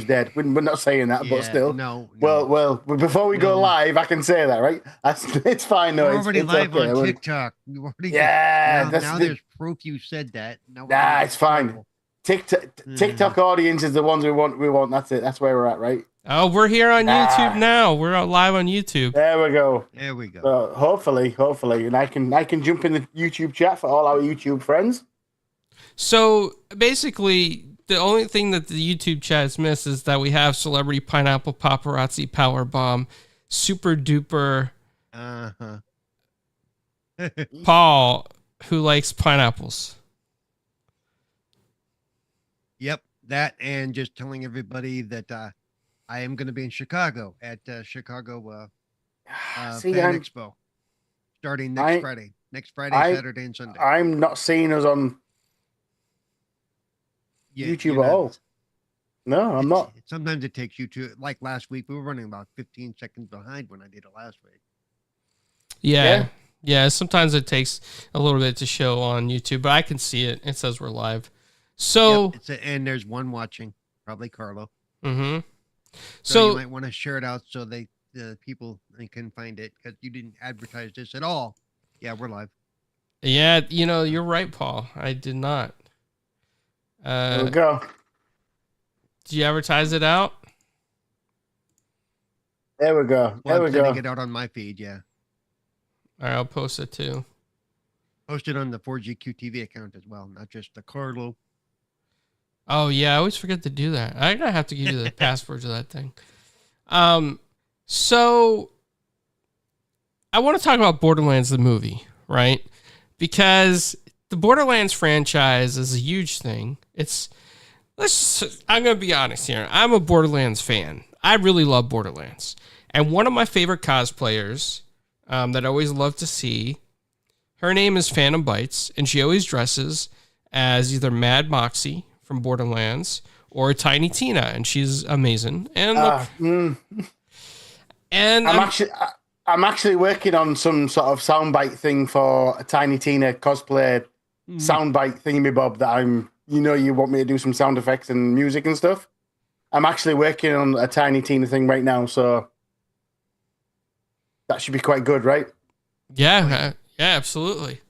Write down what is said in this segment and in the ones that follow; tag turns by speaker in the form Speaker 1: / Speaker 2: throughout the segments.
Speaker 1: YouTube's dead. We're not saying that, but
Speaker 2: Yeah,
Speaker 1: still.
Speaker 2: no.
Speaker 1: Well, before we go
Speaker 2: No.
Speaker 1: live, I can say that, right? It's fine. No,
Speaker 2: We're already
Speaker 1: it's
Speaker 2: live
Speaker 1: okay.
Speaker 2: on TikTok. You already
Speaker 1: Yeah,
Speaker 2: now there's proof you said that. Now we're gonna
Speaker 1: nah,
Speaker 2: get
Speaker 1: it's
Speaker 2: in
Speaker 1: fine.
Speaker 2: trouble.
Speaker 1: TikTok audience is the ones we want. We want. That's it. That's where we're at, right?
Speaker 3: Oh, we're here on YouTube now. We're live on YouTube.
Speaker 1: There we go.
Speaker 2: There we go.
Speaker 1: So hopefully, and I can jump in the YouTube chat for all our YouTube friends.
Speaker 3: So basically, the only thing that the YouTube chat has missed is that we have Celebrity Pineapple Paparazzi Powerbomb Super Duper Paul, who likes pineapples.
Speaker 2: Yep, that, and just telling everybody that I am going to be in Chicago at Chicago Fan Expo starting next Friday. Next Friday, Saturday, and Sunday.
Speaker 1: I'm not seeing us on YouTube at all. No, I'm not.
Speaker 2: Sometimes it takes you to, like last week, we were running about 15 seconds behind when I did it last week.
Speaker 3: Yeah. Sometimes it takes a little bit to show on YouTube, but I can see it. It says we're live. So,
Speaker 2: and there's one watching, probably Carlo.
Speaker 3: Mm-hmm.
Speaker 2: So you might want to share it out so the people can find it, because you didn't advertise this at all. Yeah, we're live.
Speaker 3: Yeah, you're right, Paul. I did not.
Speaker 1: There we go.
Speaker 3: Did you advertise it out?
Speaker 1: There we go.
Speaker 2: Well, I'm sending it out on my feed, yeah.
Speaker 3: All right, I'll post it too.
Speaker 2: Post it on the 4GQTV account as well, not just the Carlo.
Speaker 3: Oh, yeah, I always forget to do that. I'm going to have to give you the password to that thing. So, I want to talk about Borderlands the movie, right? Because the Borderlands franchise is a huge thing. I'm going to be honest here. I'm a Borderlands fan. I really love Borderlands. And one of my favorite cosplayers that I always love to see, her name is Phantom Bites, and she always dresses as either Mad Moxie from Borderlands or Tiny Tina, and she's amazing. And and
Speaker 1: I'm actually working on some sort of soundbite thing for a Tiny Tina cosplay soundbite thingamabob that you want me to do some sound effects and music and stuff. I'm actually working on a Tiny Tina thing right now, so that should be quite good, right?
Speaker 3: Yeah, absolutely.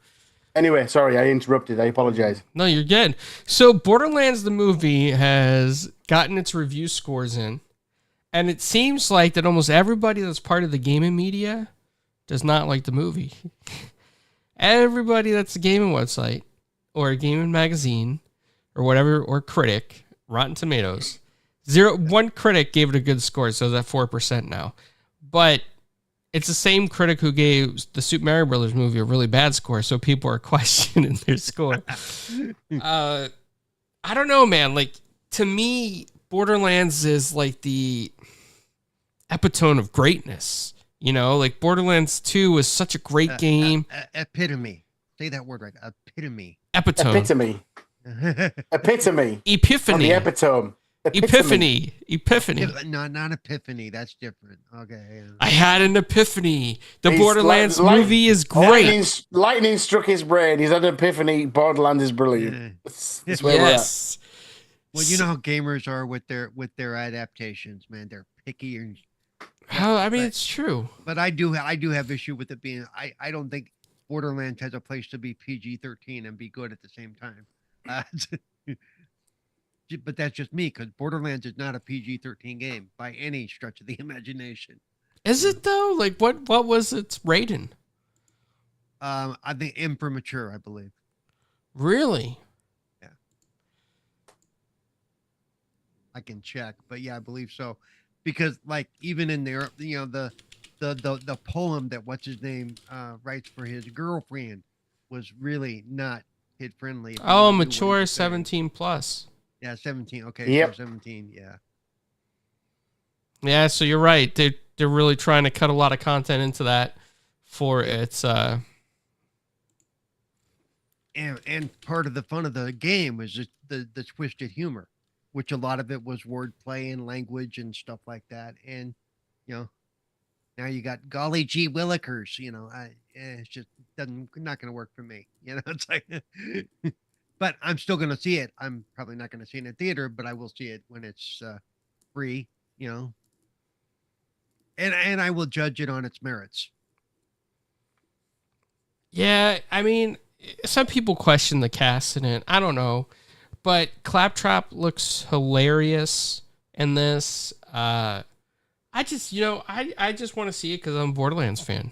Speaker 1: Anyway, sorry, I interrupted. I apologize.
Speaker 3: No, you're good. So Borderlands the movie has gotten its review scores in, and it seems like that almost everybody that's part of the gaming media does not like the movie. Everybody that's a gaming website or a gaming magazine or whatever, or critic, Rotten Tomatoes, one critic gave it a good score, so it's at 4% now. But it's the same critic who gave the Super Mario Brothers movie a really bad score, so people are questioning their score. I don't know, man. Like, to me, Borderlands is like the epitome of greatness. Like Borderlands 2 was such a great game.
Speaker 2: Epitome. Say that word right. Epitome.
Speaker 3: Epitome.
Speaker 1: Epitome.
Speaker 3: Epiphany.
Speaker 1: On the epitome.
Speaker 3: Epiphany.
Speaker 2: No, not epiphany. That's different. Okay. Yeah.
Speaker 3: I had an epiphany. The Borderlands movie is great.
Speaker 1: Lightning struck his brain. He's had an epiphany. Borderlands is brilliant. That's where we're at.
Speaker 2: Well, you know how gamers are with their adaptations, man. They're picky and.
Speaker 3: It's true.
Speaker 2: But I do have issue with it being. I don't think Borderlands has a place to be PG-13 and be good at the same time. But that's just me, because Borderlands is not a PG-13 game by any stretch of the imagination.
Speaker 3: Is it though? Like, what was its rating?
Speaker 2: I think immature, I believe.
Speaker 3: Really?
Speaker 2: Yeah. I can check, but yeah, I believe so. Because like even in there, the poem that what's his name writes for his girlfriend was really not kid friendly.
Speaker 3: Oh, mature 17 plus.
Speaker 2: Yeah, 17. Okay,
Speaker 1: yep.
Speaker 2: So 17. Yeah.
Speaker 3: Yeah, so you're right. They're really trying to cut a lot of content into that for its. And
Speaker 2: part of the fun of the game was just the twisted humor, which a lot of it was wordplay and language and stuff like that. And now you got golly gee willikers. It's just not going to work for me. It's like. But I'm still going to see it. I'm probably not going to see it in a theater, but I will see it when it's free, and I will judge it on its merits.
Speaker 3: Yeah, I mean, some people question the cast in it. I don't know, but Claptrap looks hilarious in this. I just, I just want to see it because I'm a Borderlands fan.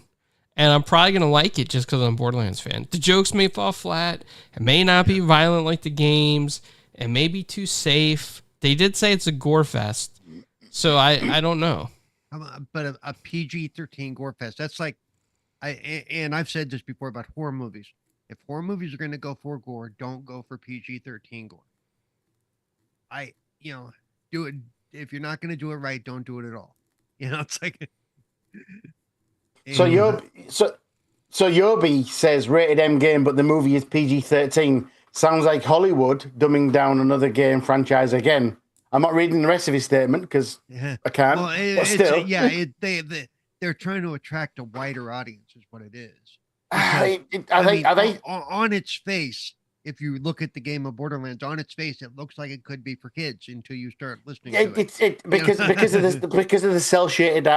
Speaker 3: And I'm probably going to like it just because I'm a Borderlands fan. The jokes may fall flat. It may not be violent like the games. It may be too safe. They did say it's a gore fest. So I don't know.
Speaker 2: But a PG-13 gore fest, that's like, and I've said this before about horror movies. If horror movies are going to go for gore, don't go for PG-13 gore. Do it. If you're not going to do it right, don't do it at all. It's like...
Speaker 1: So Yobi says rated M game, but the movie is PG-13. Sounds like Hollywood dumbing down another game franchise again. I'm not reading the rest of his statement because I can't.
Speaker 2: Well,
Speaker 1: but still,
Speaker 2: they're trying to attract a wider audience, is what it is. On its face, if you look at the game of Borderlands, on its face, it looks like it could be for kids until you start listening to it.
Speaker 1: Because of the cell shaded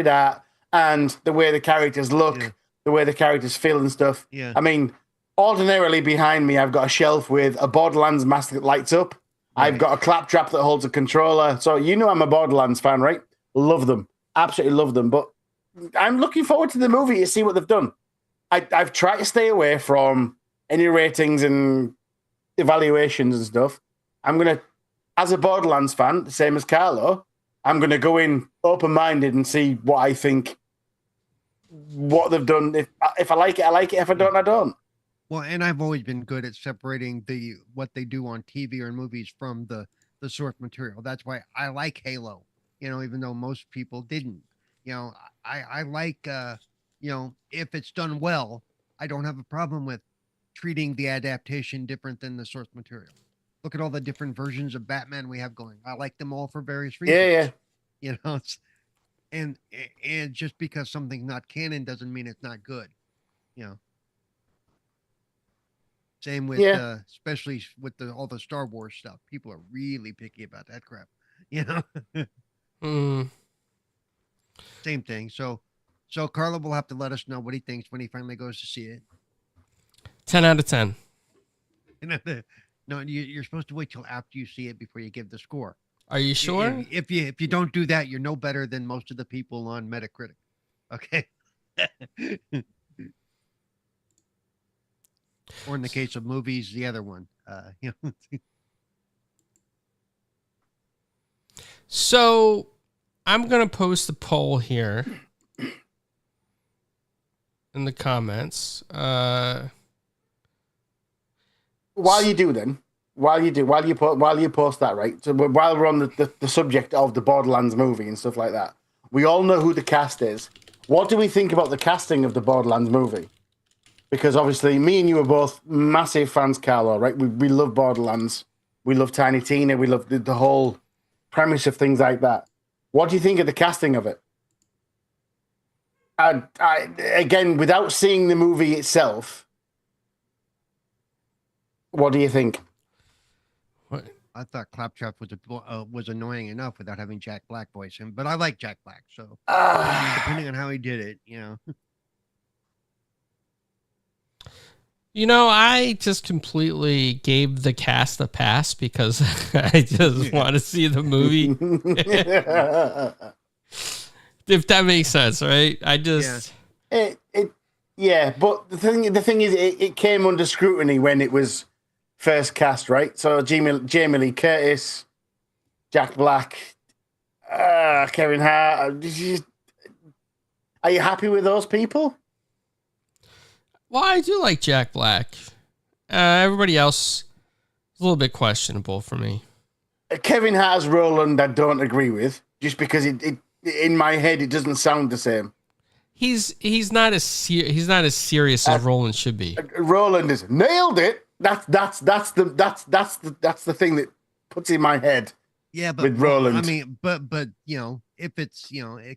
Speaker 1: art, and the way the characters look, the way the characters feel and stuff.
Speaker 2: Yeah.
Speaker 1: I mean, ordinarily behind me, I've got a shelf with a Borderlands mask that lights up. Right. I've got a Claptrap that holds a controller. So I'm a Borderlands fan, right? Love them. Absolutely love them. But I'm looking forward to the movie to see what they've done. I've tried to stay away from any ratings and evaluations and stuff. I'm going to, as a Borderlands fan, the same as Carlo, I'm going to go in open-minded and see what I think, what they've done. If I like it, I like it. If I don't, I don't.
Speaker 2: Well, and I've always been good at separating what they do on TV or movies from the source material. That's why I like Halo, even though most people didn't. I like, if it's done well, I don't have a problem with treating the adaptation different than the source material. Look at all the different versions of Batman we have going. I like them all for various reasons.
Speaker 1: Yeah.
Speaker 2: And just because something's not canon doesn't mean it's not good. Same with, especially with all the Star Wars stuff. People are really picky about that crap. Same thing. So Carlo will have to let us know what he thinks when he finally goes to see it.
Speaker 3: 10 out of 10.
Speaker 2: No, you're supposed to wait till after you see it before you give the score.
Speaker 3: Are you sure?
Speaker 2: If you don't do that, you're no better than most of the people on Metacritic. Okay. Or in the case of movies, the other one.
Speaker 3: So I'm going to post a poll here in the comments.
Speaker 1: While you post that, right? So while we're on the subject of the Borderlands movie and stuff like that, we all know who the cast is. What do we think about the casting of the Borderlands movie? Because obviously, me and you are both massive fans, Carlo, right? We love Borderlands. We love Tiny Tina. We love the whole premise of things like that. What do you think of the casting of it? Again, without seeing the movie itself, what do you think?
Speaker 2: I thought Claptrap was annoying enough without having Jack Black voice him, but I like Jack Black, so depending on how he did it,
Speaker 3: I just completely gave the cast a pass because I just want to see the movie. If that makes sense, right? I just...
Speaker 1: Yeah, but the thing is, it came under scrutiny when it was first cast, right? So Jamie Lee Curtis, Jack Black, Kevin Hart. Are you happy with those people?
Speaker 3: Well, I do like Jack Black. Everybody else is a little bit questionable for me.
Speaker 1: Kevin Hart's Roland, I don't agree with, just because it in my head it doesn't sound the same.
Speaker 3: He's not as serious as Roland should be.
Speaker 1: Roland is nailed it. That's the thing that puts in my head.
Speaker 2: Yeah, but
Speaker 1: with Roland,
Speaker 2: I mean, but if it's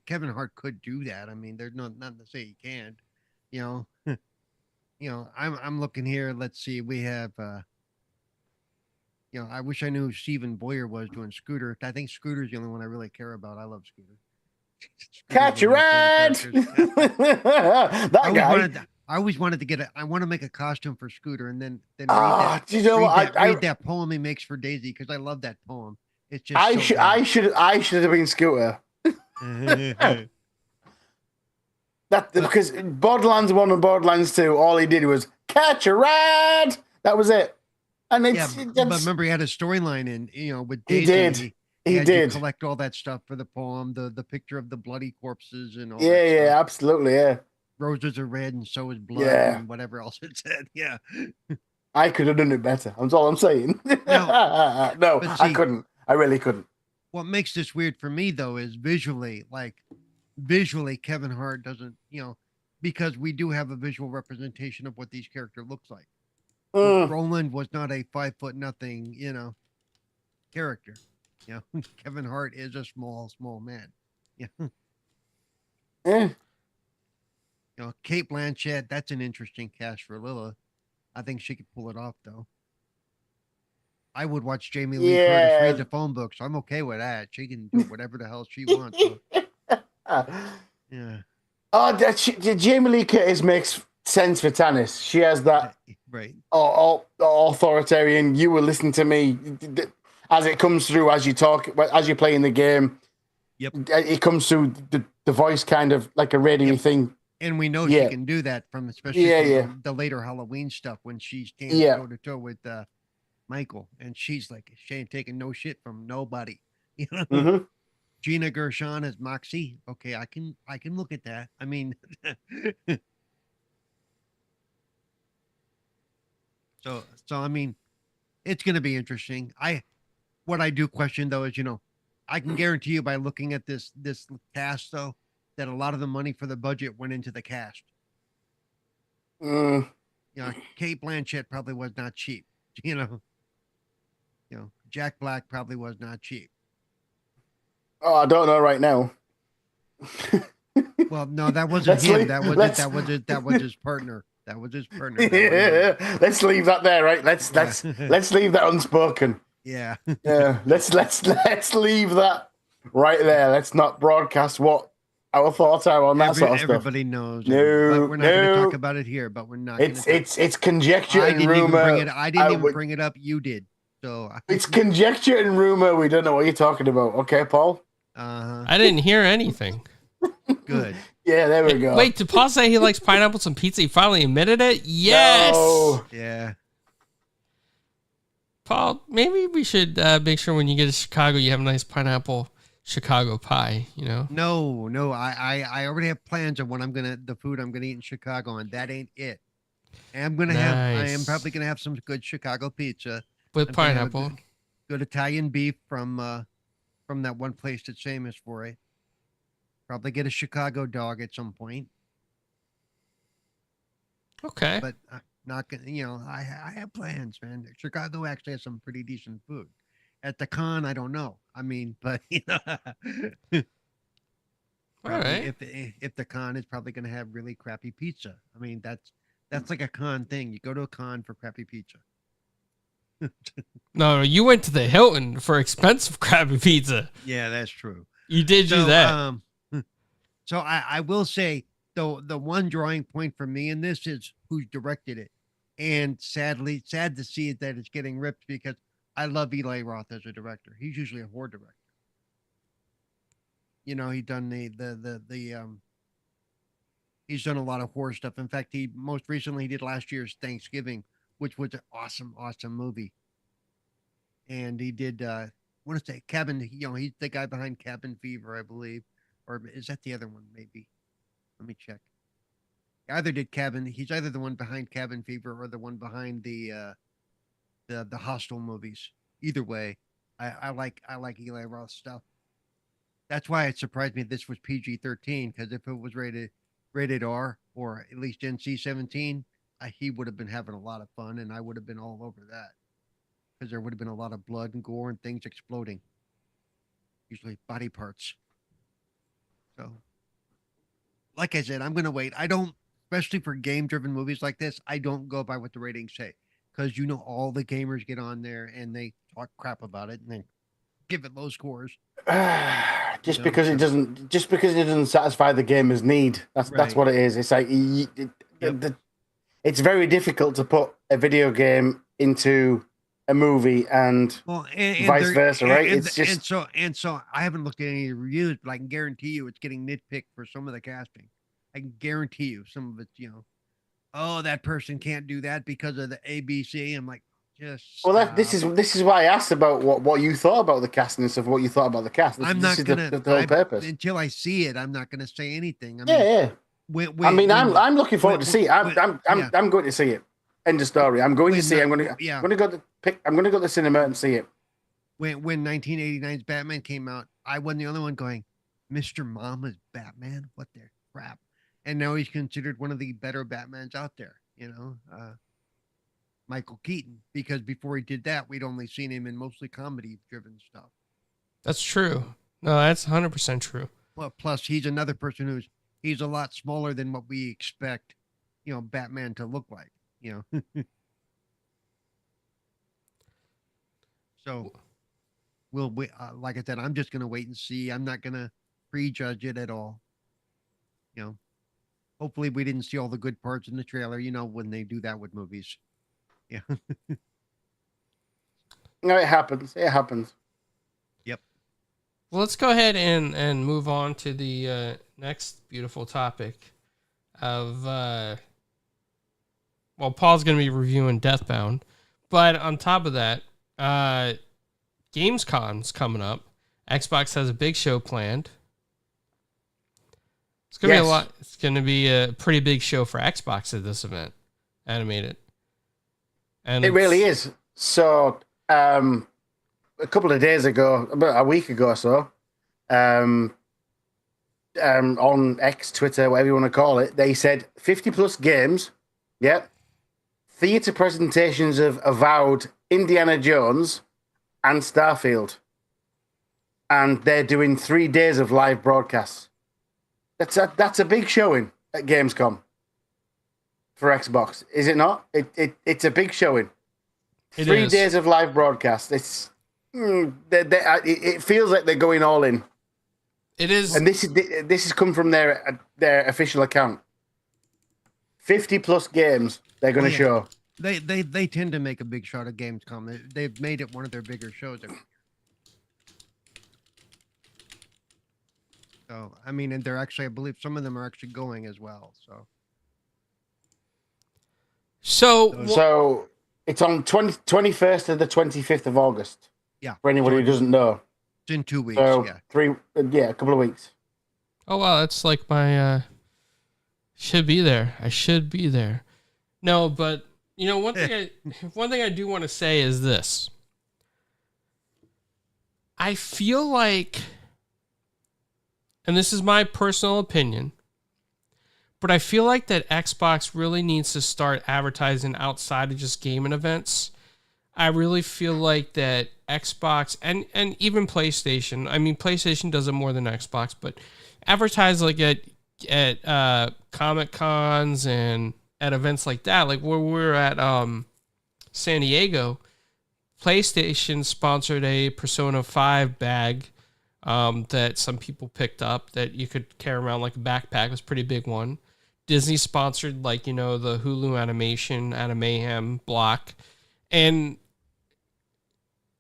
Speaker 2: Kevin Hart could do that. I mean, there's nothing to say he can't. I'm looking here. Let's see. We have You know, I wish I knew who Stephen Boyer was doing Scooter. I think Scooter's the only one I really care about. I love Scooter.
Speaker 1: Catch a ride. That
Speaker 2: I always
Speaker 1: guy.
Speaker 2: wanted to get I want to make a costume for Scooter and then
Speaker 1: Do you know what?
Speaker 2: read that poem he makes for Daisy because I love that poem. It's just
Speaker 1: I should have been Scooter. Because Borderlands 1 and Borderlands 2, all he did was catch a ride. That was it. And
Speaker 2: but remember he had a storyline in, with Daisy.
Speaker 1: He
Speaker 2: had
Speaker 1: did.
Speaker 2: You collect all that stuff for the poem, the picture of the bloody corpses and all
Speaker 1: Yeah,
Speaker 2: that stuff.
Speaker 1: absolutely, yeah.
Speaker 2: Roses are red and so is blood and whatever else it said. Yeah.
Speaker 1: I could have done it better. That's all I'm saying. No, see, I couldn't. I really couldn't.
Speaker 2: What makes this weird for me though is visually, Kevin Hart doesn't, because we do have a visual representation of what these characters looks like. Roland was not a 5 foot nothing, character. Kevin Hart is a small man. Kate Blanchett, that's an interesting cast for Lilith. I think she could pull it off though. I would watch Jamie Lee Curtis read the phone book, so I'm okay with that. She can do whatever the hell she wants. So. Yeah. Oh,
Speaker 1: Jamie Lee Curtis makes sense for Tannis. She has that
Speaker 2: right
Speaker 1: authoritarian. You will listen to me as it comes through as you talk, as you're playing the game.
Speaker 2: Yep.
Speaker 1: It comes through the voice, kind of like a radio thing.
Speaker 2: And we know she can do that from especially the later Halloween stuff when she's standing toe to toe with Michael, and she's like, she ain't taking no shit from nobody.
Speaker 1: Mm-hmm.
Speaker 2: Gina Gershon as Moxie. Okay, I can look at that. I mean, so I mean, it's gonna be interesting. What I do question though is, I can guarantee you by looking at this cast though that a lot of the money for the budget went into the cast. Kate Blanchett probably was not cheap. Jack Black probably was not cheap.
Speaker 1: Oh, I don't know right now.
Speaker 2: Well, no, that wasn't him. That was his partner. That was his partner.
Speaker 1: Let's leave that there, right? Let's leave that unspoken.
Speaker 2: Yeah.
Speaker 1: Let's leave that right there. Let's not broadcast what our thoughts are on that sort of stuff.
Speaker 2: Everybody knows.
Speaker 1: No,
Speaker 2: but we're not going to talk about it here. But we're not.
Speaker 1: It's conjecture and rumor.
Speaker 2: I didn't even bring it up. You did. So
Speaker 1: it's conjecture and rumor. We don't know what you're talking about. Okay, Paul.
Speaker 3: I didn't hear anything.
Speaker 2: Good.
Speaker 1: Yeah, there we go.
Speaker 3: Wait, did Paul say he likes pineapples and pizza? He finally admitted it? Yes.
Speaker 1: No.
Speaker 2: Yeah.
Speaker 3: Paul, maybe we should make sure when you get to Chicago, you have a nice pineapple Chicago pie,
Speaker 2: No. I already have plans on the food I'm gonna eat in Chicago, and that ain't it. I am probably gonna have some good Chicago pizza
Speaker 3: with pineapple.
Speaker 2: Good Italian beef from that one place that's famous for it. Probably get a Chicago dog at some point.
Speaker 3: Okay.
Speaker 2: But not gonna, I have plans, man. Chicago actually has some pretty decent food. At the con, I don't know. I mean, but
Speaker 3: all right.
Speaker 2: If the con is probably going to have really crappy pizza. I mean, that's like a con thing. You go to a con for crappy pizza.
Speaker 3: No, you went to the Hilton for expensive crappy pizza.
Speaker 2: Yeah, that's true.
Speaker 3: You did do that.
Speaker 2: So I will say, though, the one drawing point for me in this is who's directed it. And sad to see that it's getting ripped because I love Eli Roth as a director. He's usually a horror director. He done he's done a lot of horror stuff. In fact, he most recently did last year's Thanksgiving, which was an awesome movie. And he did Cabin, he's the guy behind Cabin Fever, I believe. Or is that the other one? Maybe. Let me check. He's either the one behind Cabin Fever or the one behind the Hostel movies. Either way, I like Eli Roth stuff. That's why it surprised me this was PG-13, because if it was rated R or at least NC-17, he would have been having a lot of fun, and I would have been all over that, because there would have been a lot of blood and gore and things exploding, usually body parts. So, like I said, I'm gonna wait. I don't, especially for game-driven movies like this, I don't go by what the ratings say. because you know all the gamers get on there and they talk crap about it and then give it low scores.
Speaker 1: Just because it doesn't satisfy the gamer's need. That's what it is. It's like it's very difficult to put a video game into a movie and vice versa, right? It's just
Speaker 2: so I haven't looked at any reviews, but I can guarantee you it's getting nitpicked for some of the casting. I can guarantee you some of it's, oh, that person can't do that because of the ABC. I'm like,
Speaker 1: this is why I asked about what you thought about the casting and stuff. What you thought about the cast.
Speaker 2: I'm not gonna
Speaker 1: the whole purpose
Speaker 2: until I see it. I'm not gonna say anything.
Speaker 1: I'm looking forward to see it. I'm going to see it. End of story. I'm going to see it. I'm going to go to the cinema and see it.
Speaker 2: When 1989's Batman came out, I wasn't the only one going, Mr. Mama's Batman? What the crap? And now he's considered one of the better Batmans out there, Michael Keaton, because before he did that, we'd only seen him in mostly comedy-driven stuff.
Speaker 3: That's true. No, that's 100% true.
Speaker 2: Well, plus he's another person he's a lot smaller than what we expect, Batman to look like, So we'll wait. Like I said, I'm just going to wait and see. I'm not going to prejudge it at all. Hopefully we didn't see all the good parts in the trailer, when they do that with movies. Yeah.
Speaker 1: No, it happens.
Speaker 2: Yep.
Speaker 3: Well, let's go ahead and move on to the next beautiful topic of, Paul's going to be reviewing Deathbound. But on top of that, Gamescom's coming up. Xbox has a big show planned. It's going to be a lot. It's going to be a pretty big show for Xbox at this event. Animated. And
Speaker 1: it really is. So, a couple of days ago, about a week ago or so, on X, Twitter, whatever you want to call it, they said 50 plus games. Yep. Theatre presentations of Avowed, Indiana Jones, and Starfield. And they're doing 3 days of live broadcasts. That's a big showing at Gamescom for Xbox, is it not? It's a big showing. 3 days of live broadcast. It feels like they're going all in.
Speaker 3: It is,
Speaker 1: and this has come from their official account. 50 plus games they're going to show.
Speaker 2: They tend to make a big shot at Gamescom. They've made it one of their bigger shows. So, I mean, and they're actually, I believe some of them are actually going as well.
Speaker 1: So it's on 21st to the 25th of August.
Speaker 2: Yeah.
Speaker 1: For anybody who doesn't know.
Speaker 2: It's in 2 weeks.
Speaker 1: So
Speaker 2: yeah.
Speaker 1: A couple of weeks.
Speaker 3: Oh, wow. That's like my, should be there. I should be there. No, but one thing I do want to say is this. I feel like, and this is my personal opinion, but I feel like that Xbox really needs to start advertising outside of just gaming events. I really feel like that Xbox and even PlayStation, I mean, PlayStation does it more than Xbox, but advertise like at Comic Cons and at events like that, like where we're at San Diego, PlayStation sponsored a Persona 5 bag that some people picked up that you could carry around like a backpack. It was a pretty big one. Disney sponsored the Hulu animation, Animayhem block. And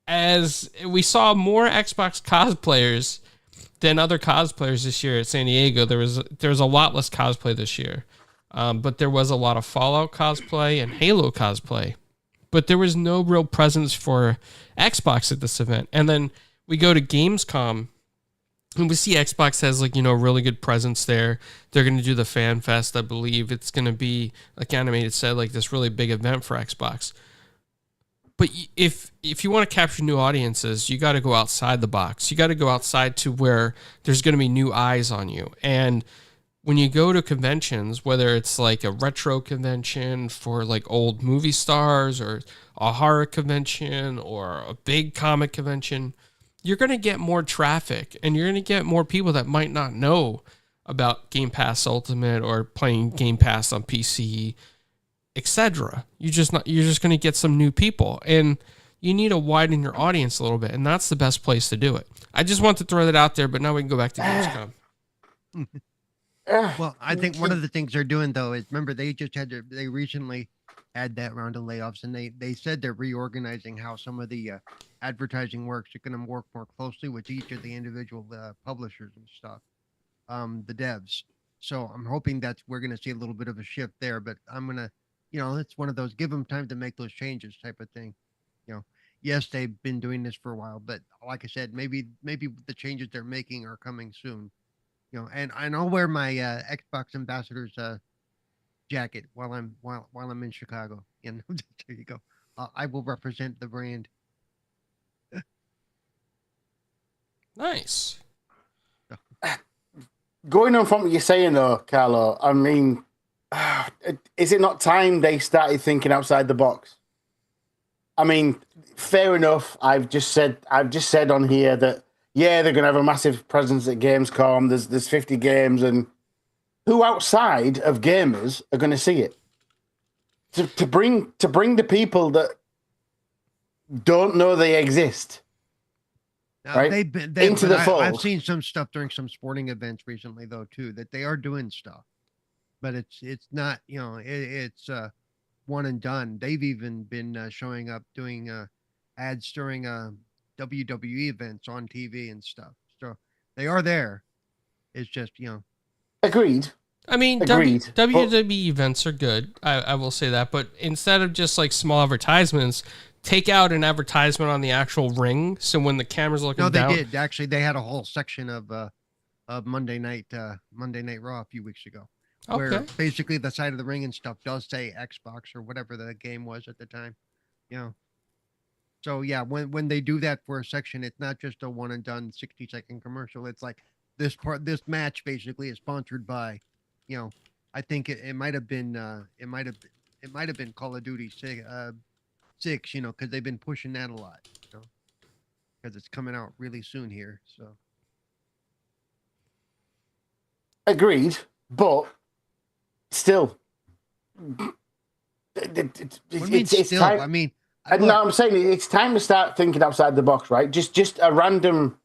Speaker 3: as we saw more Xbox cosplayers than other cosplayers this year at San Diego, there was a lot less cosplay this year. But there was a lot of Fallout cosplay and Halo cosplay. But there was no real presence for Xbox at this event. And then we go to Gamescom, and we see Xbox has a really good presence there. They're going to do the Fan Fest, I believe. It's going to be, like Animated said, like this really big event for Xbox. But if you want to capture new audiences, you got to go outside the box. You got to go outside to where there's going to be new eyes on you. And when you go to conventions, whether it's like a retro convention for like old movie stars or a horror convention or a big comic convention, you're going to get more traffic and you're going to get more people that might not know about Game Pass Ultimate or playing Game Pass on PC, etc. You're just going to get some new people, and you need to widen your audience a little bit, and that's the best place to do it. I just want to throw that out there, but now we can go back to Gamescom.
Speaker 2: Well, I think one of the things they're doing though is, remember, they recently had that round of layoffs, and they said they're reorganizing how some of the advertising works. They're going to work more closely with each of the individual publishers and stuff, the devs. So I'm hoping that we're going to see a little bit of a shift there, but I'm going to, it's one of those, give them time to make those changes type of thing. Yes, they've been doing this for a while, but like I said, maybe the changes they're making are coming soon. And I'll wear my Xbox ambassador's jacket while I'm in Chicago. There you go. I will represent the brand.
Speaker 3: Nice.
Speaker 1: Going on from what you're saying, though, Carlo, I mean, is it not time they started thinking outside the box? I mean, fair enough. I've just said on here that, yeah, they're going to have a massive presence at Gamescom. There's 50 games, and who outside of gamers are going to see it? To bring the people that don't know they exist. Right? Into the fold.
Speaker 2: I've seen some stuff during some sporting events recently, though, too, that they are doing stuff, but it's not, it's one and done. They've even been showing up doing ads during WWE events on TV and stuff. So they are there. It's just,
Speaker 1: Agreed.
Speaker 3: I mean,
Speaker 1: Agreed.
Speaker 3: WWE events are good. I will say that. But instead of just like small advertisements, take out an advertisement on the actual ring. So when the camera's looking down.
Speaker 2: No, they did. Actually, they had a whole section of Monday Night Raw a few weeks ago.
Speaker 3: Okay.
Speaker 2: Where basically the side of the ring and stuff does say Xbox or whatever the game was at the time. So yeah, when they do that for a section, it's not just a one and done 60-second commercial. It's like this match basically is sponsored by, I think it might have been Call of Duty 6, because they've been pushing that a lot, because it's coming out really soon here. So
Speaker 1: agreed, but still, it's time.
Speaker 2: I mean,
Speaker 1: no, I'm saying it's time to start thinking outside the box, right? Just a random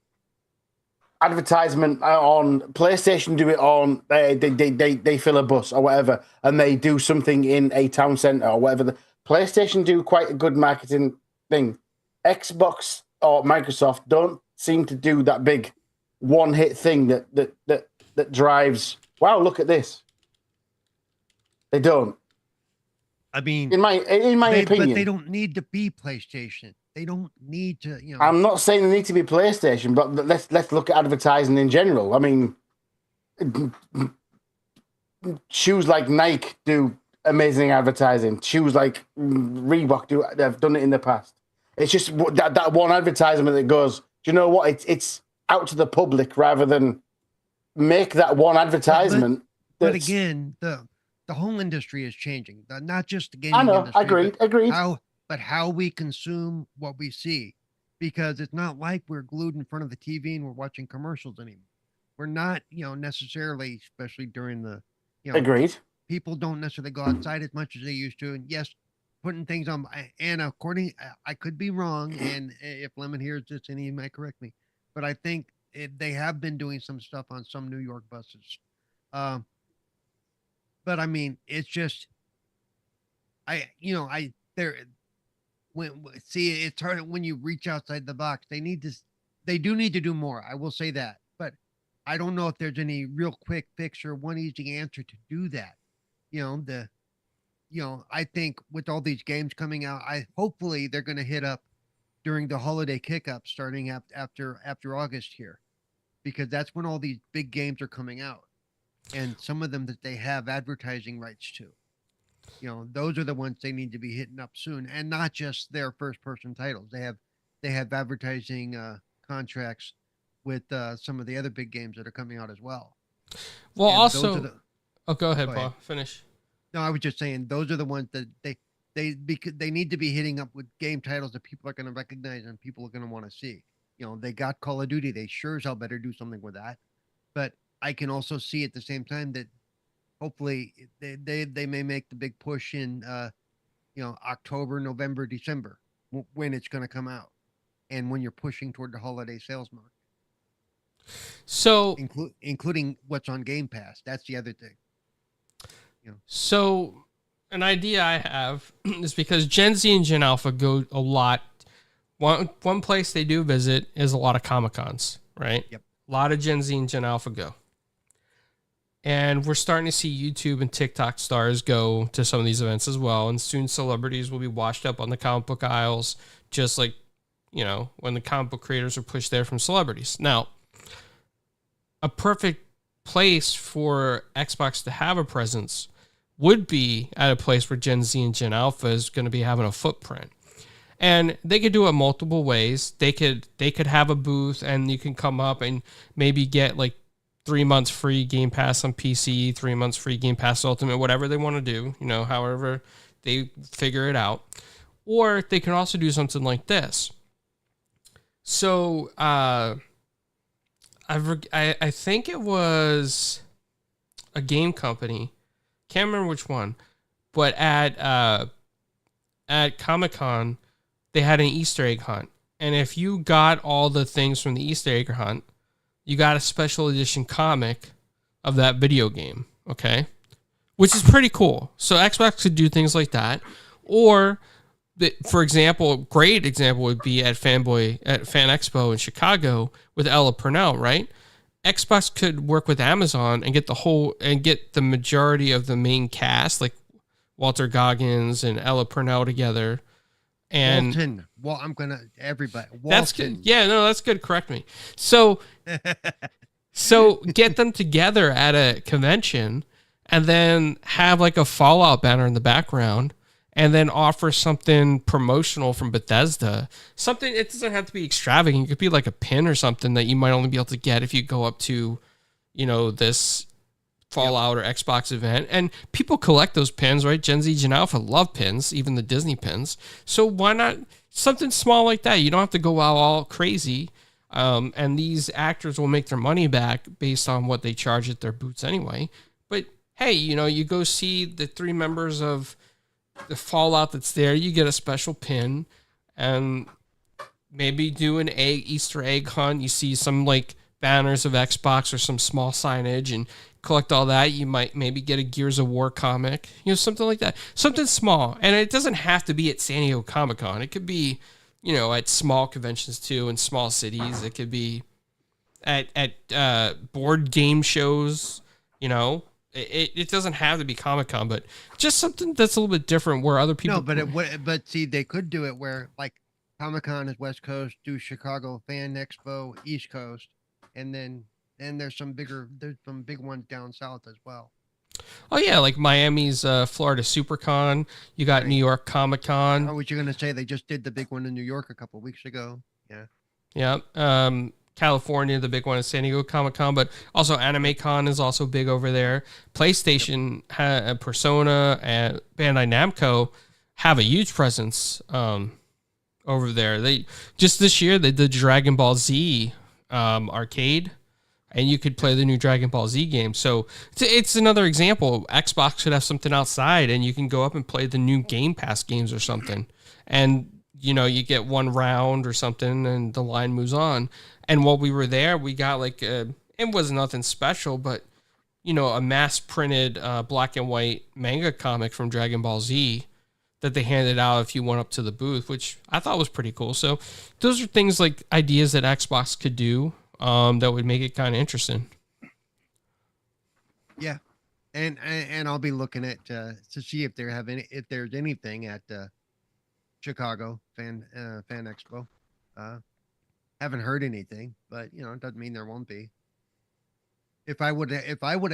Speaker 1: advertisement on PlayStation, do it on they fill a bus or whatever, and they do something in a town center or whatever. The PlayStation do quite a good marketing thing. Xbox or Microsoft don't seem to do that big one hit thing that drives. Wow, look at this. They don't.
Speaker 2: I mean,
Speaker 1: in my opinion,
Speaker 2: but they don't need to be PlayStation. They don't need to,
Speaker 1: I'm not saying they need to be PlayStation, but let's look at advertising in general. I mean, shoes like Nike do amazing advertising. Shoes like Reebok they've done it in the past. It's just that one advertisement that goes, do you know what? It's out to the public rather than make that one advertisement.
Speaker 2: But again, the whole industry is changing. Not just the gaming
Speaker 1: I know,
Speaker 2: industry.
Speaker 1: agreed.
Speaker 2: How we consume what we see, because it's not like we're glued in front of the TV and we're watching commercials anymore. We're not, necessarily, especially during the,
Speaker 1: agreed.
Speaker 2: People don't necessarily go outside as much as they used to. And yes, putting things on, and according, I could be wrong. And if Lemon hears this, and he might correct me, but I think they have been doing some stuff on some New York buses. But I mean, it's just, it's hard when you reach outside the box. They do need to do more. I will say that, but I don't know if there's any real quick fix or one easy answer to do that. I think with all these games coming out, hopefully they're going to hit up during the holiday kick-up starting after August here, because that's when all these big games are coming out, and some of them that they have advertising rights to. Those are the ones they need to be hitting up soon, and not just their first-person titles. They have advertising contracts with some of the other big games that are coming out as well.
Speaker 3: Well,
Speaker 2: and
Speaker 3: also, go ahead, Paul. Finish.
Speaker 2: No, I was just saying those are the ones that they need to be hitting up with game titles that people are going to recognize and people are going to want to see. They got Call of Duty. They sure as hell better do something with that. But I can also see at the same time that hopefully they may make the big push in October, November, December when it's going to come out, and when you're pushing toward the holiday sales mark.
Speaker 3: So
Speaker 2: including what's on Game Pass. That's the other thing.
Speaker 3: So an idea I have is because Gen Z and Gen Alpha go a lot. One place they do visit is a lot of Comic-Cons, right?
Speaker 2: Yep.
Speaker 3: A lot of Gen Z and Gen Alpha go. And we're starting to see YouTube and TikTok stars go to some of these events as well. And soon celebrities will be washed up on the comic book aisles, just like, when the comic book creators are pushed there from celebrities. Now, a perfect place for Xbox to have a presence would be at a place where Gen Z and Gen Alpha is going to be having a footprint. And they could do it multiple ways. They could have a booth, and you can come up and maybe get like 3 months free Game Pass on PC, 3 months free Game Pass Ultimate, whatever they want to do, however they figure it out. Or they can also do something like this. So I think it was a game company, can't remember which one, but at Comic-Con, they had an Easter egg hunt. And if you got all the things from the Easter egg hunt, you got a special edition comic of that video game, okay? Which is pretty cool. So Xbox could do things like that. Or, for example, great example would be at Fan Expo in Chicago with Ella Purnell, right? Xbox could work with Amazon and get the majority of the main cast, like Walter Goggins and Ella Purnell together. And
Speaker 2: Walton. Well, everybody. Walton.
Speaker 3: That's good. Yeah, no, that's good. Correct me. So get them together at a convention and then have like a Fallout banner in the background and then offer something promotional from Bethesda. Something, it doesn't have to be extravagant. It could be like a pin or something that you might only be able to get if you go up to, this Fallout or Xbox event. And people collect those pins, right? Gen Z, Gen Alpha love pins, even the Disney pins. So why not something small like that? You don't have to go out all crazy. And these actors will make their money back based on what they charge at their booths anyway. But hey, you go see the 3 members of the Fallout that's there. You get a special pin and maybe do an Easter egg hunt. You see some like banners of Xbox or some small signage and collect all that. You might maybe get a Gears of War comic, something like that. Something small. And it doesn't have to be at San Diego Comic-Con. It could be, at small conventions too, in small cities. It could be at board game shows, It doesn't have to be Comic-Con, but just something that's a little bit different where other people...
Speaker 2: No, but see, they could do it where, like, Comic-Con is West Coast, do Chicago Fan Expo, East Coast, and then there's some big ones down south as well.
Speaker 3: Oh, yeah, like Miami's Florida SuperCon. You got New York Comic-Con.
Speaker 2: I was you going to say they just did the big one in New York a couple of weeks ago. Yeah.
Speaker 3: Yeah. California, the big one is San Diego Comic-Con, but also AnimeCon is also big over there. PlayStation, Persona, and Bandai Namco have a huge presence over there. They just this year they did Dragon Ball Z arcade, and you could play the new Dragon Ball Z game. So it's another example. Xbox should have something outside, and you can go up and play the new Game Pass games or something. And you get one round or something, and the line moves on. And while we were there, we got it was nothing special, but a mass printed black and white manga comic from Dragon Ball Z that they handed out if you went up to the booth, which I thought was pretty cool. So those are things like ideas that Xbox could do that would make it kind of interesting.
Speaker 2: Yeah, and I'll be looking at to see if there's anything at Chicago Fan Expo. Haven't heard anything, but it doesn't mean there won't be. If I would have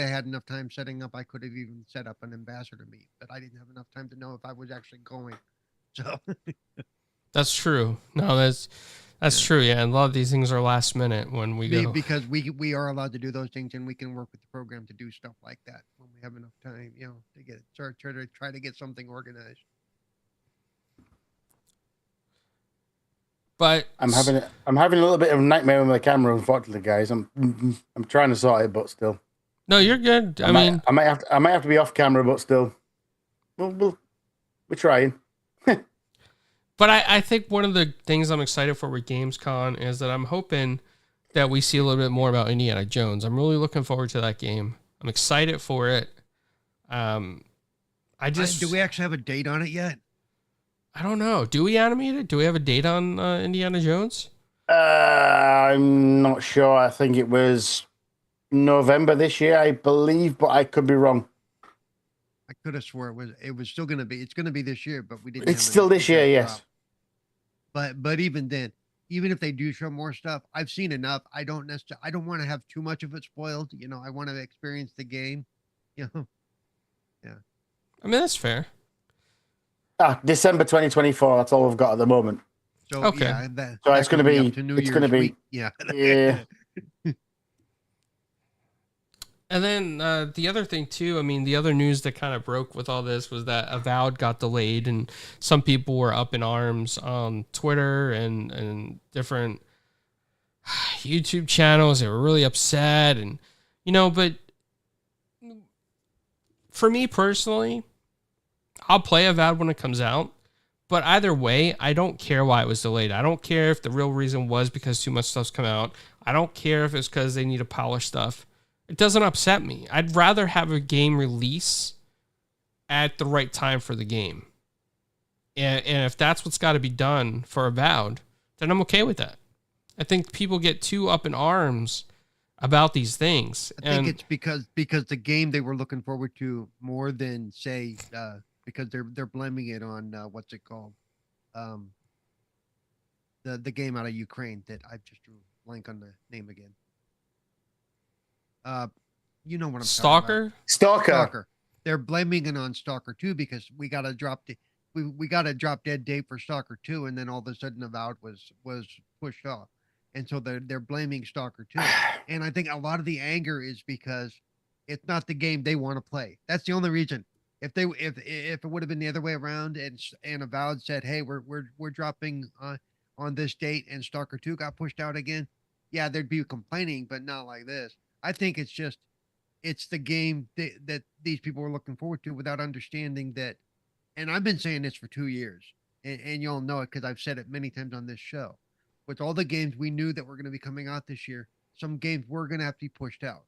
Speaker 2: had enough time setting up, I could have even set up an ambassador meet, but I didn't have enough time to know if I was actually going. So
Speaker 3: that's true. No, that's true. Yeah, and a lot of these things are last minute when we go,
Speaker 2: because we are allowed to do those things, and we can work with the program to do stuff like that when we have enough time, to get try to get something organized.
Speaker 3: But
Speaker 1: I'm having a little bit of a nightmare with my camera, unfortunately, guys. I'm trying to sort it, but still.
Speaker 3: No, you're good. I mean,
Speaker 1: I might have to be off camera, but still, we're trying.
Speaker 3: but I think one of the things I'm excited for with Gamescom is that I'm hoping that we see a little bit more about Indiana Jones. I'm really looking forward to that game. I'm excited for it.
Speaker 2: Do we actually have a date on it yet?
Speaker 3: I don't know. Do we animate it? Do we have a date on Indiana Jones?
Speaker 1: I'm not sure. I think it was November this year, I believe, but I could be wrong.
Speaker 2: I could have swore it was still gonna be. It's gonna be this year, but we didn't.
Speaker 1: It's still this year, yes.
Speaker 2: But even then, even if they do show more stuff, I've seen enough. I don't want to have too much of it spoiled. You know, I want to experience the game. You know, yeah.
Speaker 3: I mean, that's fair.
Speaker 1: December 2024. That's all we've got at the moment.
Speaker 2: So
Speaker 3: okay.
Speaker 2: Yeah,
Speaker 1: so it's going to be.
Speaker 2: It's going to be. Yeah.
Speaker 1: Yeah.
Speaker 3: And then the other thing too, I mean, the other news that kind of broke with all this was that Avowed got delayed, and some people were up in arms on Twitter and different YouTube channels. They were really upset, and but for me personally, I'll play Avowed when it comes out. But either way, I don't care why it was delayed. I don't care if the real reason was because too much stuff's come out. I don't care if it's because they need to polish stuff. It doesn't upset me. I'd rather have a game release at the right time for the game. And if that's what's got to be done for Avowed, then I'm okay with that. I think people get too up in arms about these things.
Speaker 2: I think it's because the game they were looking forward to more than, say, because they're blaming it on what's it called? The game out of Ukraine that I just drew a blank on the name again. You know what I'm talking about.
Speaker 1: Stalker.
Speaker 2: They're blaming it on Stalker 2 because we got a drop dead date for Stalker 2, and then all of a sudden Avowed was pushed off. And so they're blaming Stalker 2. And I think a lot of the anger is because it's not the game they want to play. That's the only reason. If it would have been the other way around and Avowed said, "Hey, we're dropping on this date," and Stalker 2 got pushed out again, yeah, there'd be complaining, but not like this. I think it's the game that these people were looking forward to without understanding that. And I've been saying this for 2 years, and y'all know it because I've said it many times on this show. With all the games we knew that were going to be coming out this year, some games were going to have to be pushed out.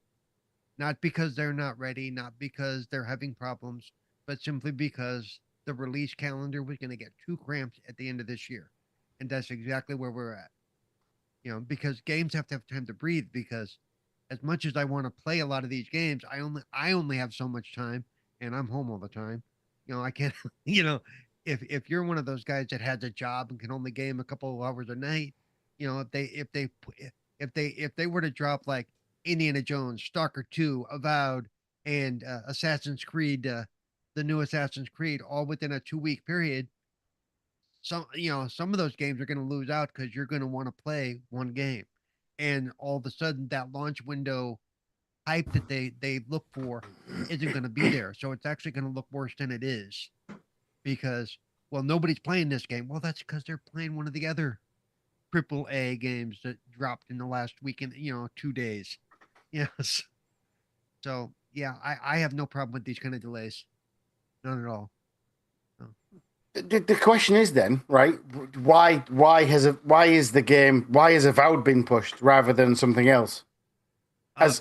Speaker 2: Not because they're not ready, not because they're having problems, but simply because the release calendar was going to get too cramped at the end of this year. And that's exactly where we're at. Because games have to have time to breathe, because as much as I want to play a lot of these games, I only have so much time, and I'm home all the time. I can't, if you're one of those guys that has a job and can only game a couple of hours a night, if they were to drop like Indiana Jones, Stalker 2, Avowed, and Assassin's Creed, the new Assassin's Creed, all within a 2-week period, some of those games are going to lose out because you're going to want to play one game, and all of a sudden that launch window hype that they look for isn't going to be there. So it's actually going to look worse than it is, because, well, nobody's playing this game. Well, that's because they're playing one of the other AAA games that dropped in the last weekend, 2 days. Yes. So yeah, I have no problem with these kind of delays. None at all. No.
Speaker 1: The question is then, right? Why has Avowed been pushed rather than something else? Has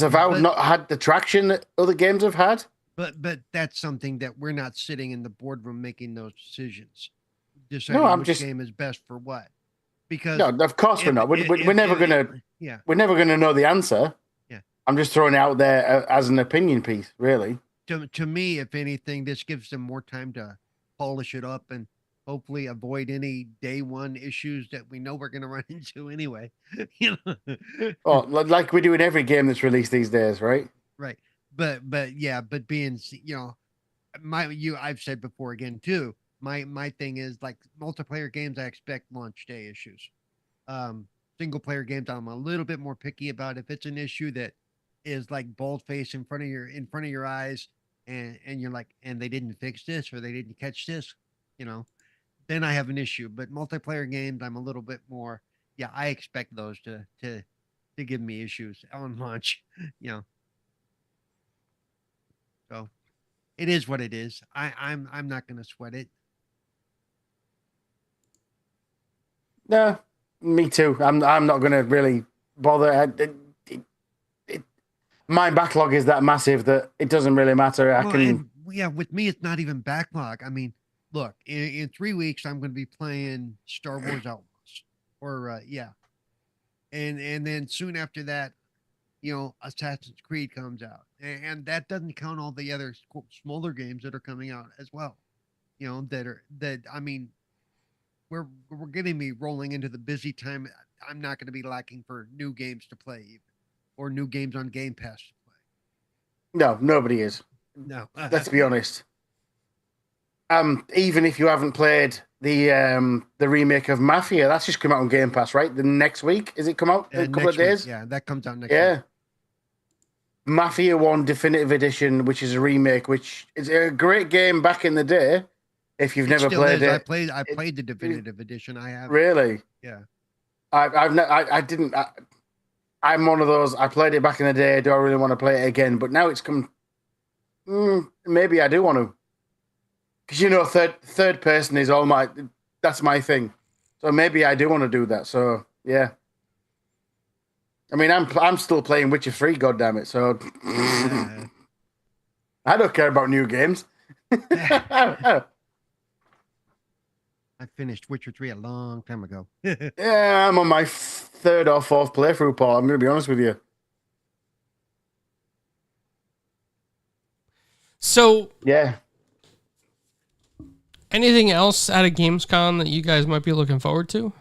Speaker 1: Avowed not had the traction that other games have had?
Speaker 2: But that's something that we're not sitting in the boardroom making those decisions.
Speaker 1: No,
Speaker 2: which game is best for what. Because
Speaker 1: no, of course we're not. We're never gonna know the answer.
Speaker 2: Yeah,
Speaker 1: I'm just throwing it out there as an opinion piece, really.
Speaker 2: To me, if anything, this gives them more time to polish it up and hopefully avoid any day one issues that we know we're going to run into anyway.
Speaker 1: Oh, like we do in every game that's released these days, right?
Speaker 2: Right. But being, I've said before again too, my thing is like multiplayer games, I expect launch day issues. Single player games, I'm a little bit more picky about. If it's an issue that is like bald face in front of your eyes, and you're like, and they didn't fix this or they didn't catch this, then I have an issue. But multiplayer games, I'm a little bit more, I expect those to give me issues on launch. So it is what it is. I'm not going to sweat it.
Speaker 1: No, me too. I'm not going to really bother. My backlog is that massive that it doesn't really matter. I
Speaker 2: Well,
Speaker 1: can.
Speaker 2: and yeah, with me, it's not even backlog. I mean, look, in 3 weeks, I'm going to be playing Star Wars Outlaws, or yeah, and then soon after that, Assassin's Creed comes out, and that doesn't count all the other smaller games that are coming out as well. That I mean, we're getting me rolling into the busy time. I'm not going to be lacking for new games to play, even, or new games on Game Pass to play.
Speaker 1: No, nobody is.
Speaker 2: No,
Speaker 1: Let's be honest. Even if you haven't played the remake of Mafia, that's just come out on Game Pass, right? The next week, is it come out in a couple of days?
Speaker 2: Yeah, that comes out next week.
Speaker 1: Mafia 1 Definitive Edition, which is a remake, which is a great game back in the day. If you've never played it,
Speaker 2: I played the Definitive Edition. I have.
Speaker 1: Really?
Speaker 2: Yeah.
Speaker 1: I didn't. I'm one of those. I played it back in the day. Do I really want to play it again? But now it's come. Maybe I do want to, because third person is all my. That's my thing. So maybe I do want to do that. So yeah. I mean, I'm still playing Witcher 3. God damn it! So I don't care about new games.
Speaker 2: I finished Witcher 3 a long time ago.
Speaker 1: Yeah, I'm on my third or fourth playthrough, Paul. I'm going to be honest with you.
Speaker 3: So,
Speaker 1: yeah.
Speaker 3: Anything else out of Gamescom that you guys might be looking forward to?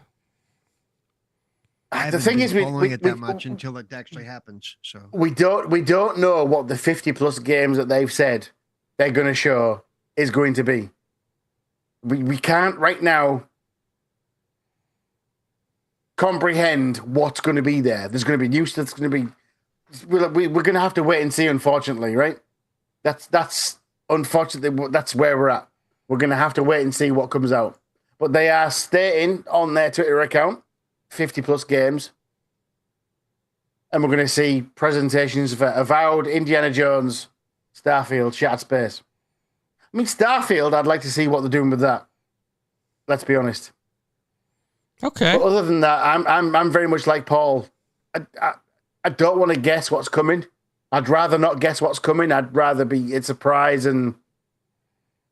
Speaker 1: The thing is,
Speaker 2: following it that much until it actually happens. So
Speaker 1: we don't know what the 50 plus games that they've said they're going to show is going to be. We can't right now comprehend what's going to be there. There's going to be new stuff. That's going to be. We're going to have to wait and see. Unfortunately, right? That's unfortunately that's where we're at. We're going to have to wait and see what comes out. But they are stating on their Twitter account 50 plus games, and we're going to see presentations for Avowed, Indiana Jones, Starfield, Shattered Space. I mean, Starfield, I'd like to see what they're doing with that. Let's be honest.
Speaker 3: Okay.
Speaker 1: But other than that, I'm very much like Paul. I don't want to guess what's coming. I'd rather not guess what's coming. I'd rather be a surprise, and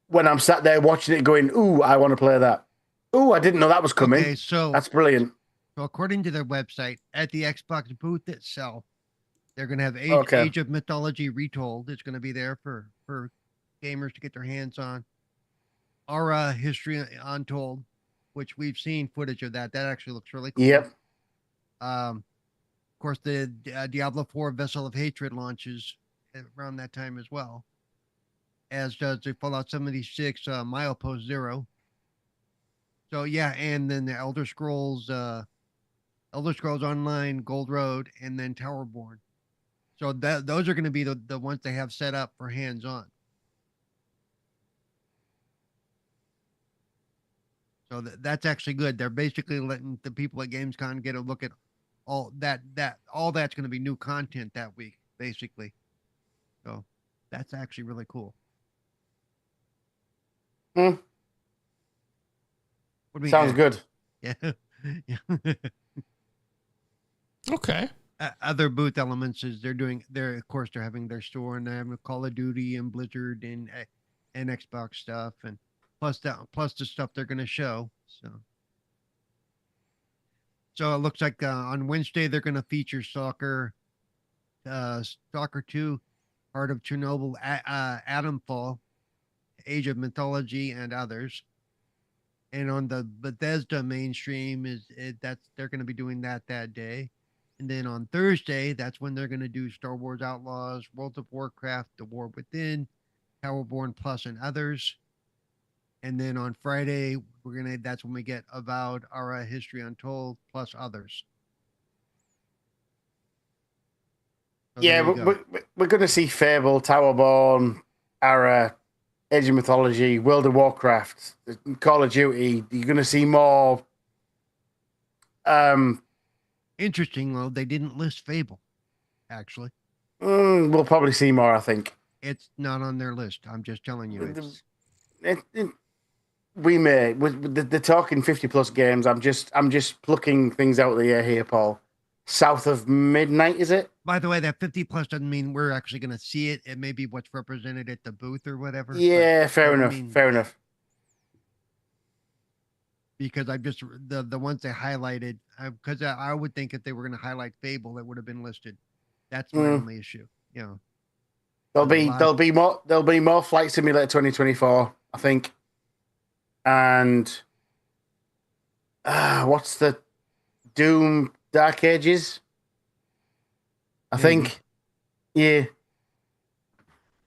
Speaker 1: when I'm sat there watching it going, ooh, I want to play that. Ooh, I didn't know that was coming.
Speaker 2: Okay, so
Speaker 1: that's brilliant.
Speaker 2: So according to their website, at the Xbox booth itself, they're going to have Age of Mythology Retold. It's going to be there for gamers to get their hands on. Our History Untold, which we've seen footage of that. That actually looks really cool.
Speaker 1: Yep.
Speaker 2: Of course, the Diablo 4 Vessel of Hatred launches around that time as well, as does the Fallout 76 Milepost Zero. So yeah, and then the Elder Scrolls Online, Gold Road, and then Towerborn. So those are going to be the ones they have set up for hands-on. So that's actually good. They're basically letting the people at Gamescom get a look at all that. All that's going to be new content that week, basically. So that's actually really cool.
Speaker 1: Sounds good.
Speaker 2: Yeah.
Speaker 3: Okay.
Speaker 2: Other booth elements is they're having their store, and they're having Call of Duty and Blizzard and Xbox stuff, and plus the stuff they're going to show. So it looks like on Wednesday they're going to feature Stalker 2, Heart of Chernobyl, Atomfall, Age of Mythology, and others. And on the Bethesda mainstream they're going to be doing that day. And then on Thursday, that's when they're going to do Star Wars Outlaws, World of Warcraft, The War Within, Towerborn Plus, and others. And then on Friday, that's when we get Avowed, Ara History Untold, plus others. So
Speaker 1: yeah, we're going to see Fable, Towerborn, Ara, Age of Mythology, World of Warcraft, Call of Duty. You're going to see more.
Speaker 2: Interesting, though, they didn't list Fable, actually.
Speaker 1: We'll probably see more, I think.
Speaker 2: It's not on their list. I'm just telling you. It's
Speaker 1: we may. They're talking 50+ games. I'm just plucking things out of the air here, Paul. South of midnight, is it?
Speaker 2: By the way, that 50+ doesn't mean we're actually going to see it. It may be what's represented at the booth or whatever.
Speaker 1: Yeah, fair enough. Fair enough.
Speaker 2: Because I've just the ones they highlighted, because I would think if they were going to highlight Fable, it would have been listed. That's my only issue. You know,
Speaker 1: there'll be more Flight Simulator 2024, I think. And what's the Doom Dark Ages? I think. Yeah.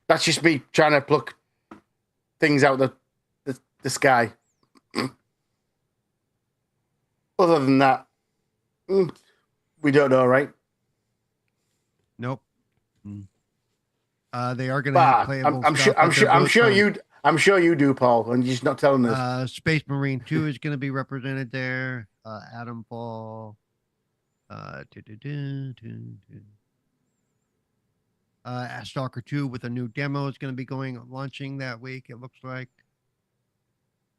Speaker 1: That's just me trying to pluck things out the sky. Other than that, we don't know, right?
Speaker 2: Nope. They are going to have playable stuff.
Speaker 1: I'm sure you do, Paul, and you're just not telling us.
Speaker 2: Space Marine 2 is going to be represented there. Adam Paul. Stalker 2 with a new demo is going to be launching that week, it looks like.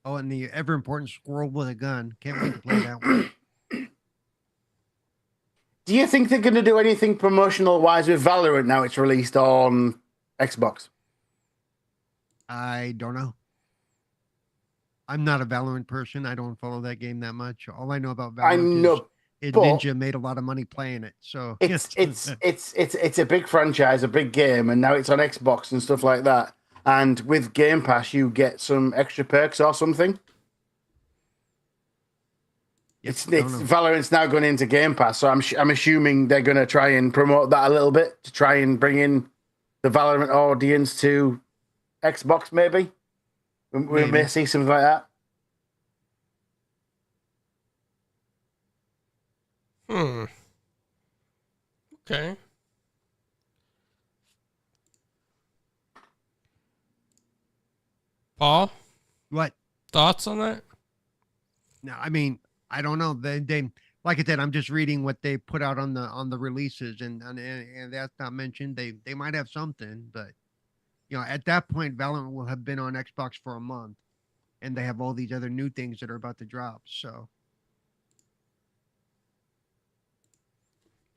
Speaker 2: Oh, and the ever important Squirrel with a Gun. Can't wait to play that one.
Speaker 1: Do you think they're going to do anything promotional wise with Valorant now it's released on Xbox?
Speaker 2: I don't know. I'm not a Valorant person. I don't follow that game that much. All I know about Valorant is Ninja made a lot of money playing it. So
Speaker 1: it's a big franchise, a big game, and now it's on Xbox and stuff like that. And with Game Pass, you get some extra perks or something. It's Valorant's now going into Game Pass, so I'm assuming they're going to try and promote that a little bit to try and bring in the Valorant audience to Xbox. Maybe we may see something like that.
Speaker 3: Okay. Paul,
Speaker 2: what
Speaker 3: thoughts on that?
Speaker 2: No, I mean, I don't know. They like I said, I'm just reading what they put out on the releases, and that's not mentioned. They might have something, but at that point, Valorant will have been on Xbox for a month, and they have all these other new things that are about to drop. So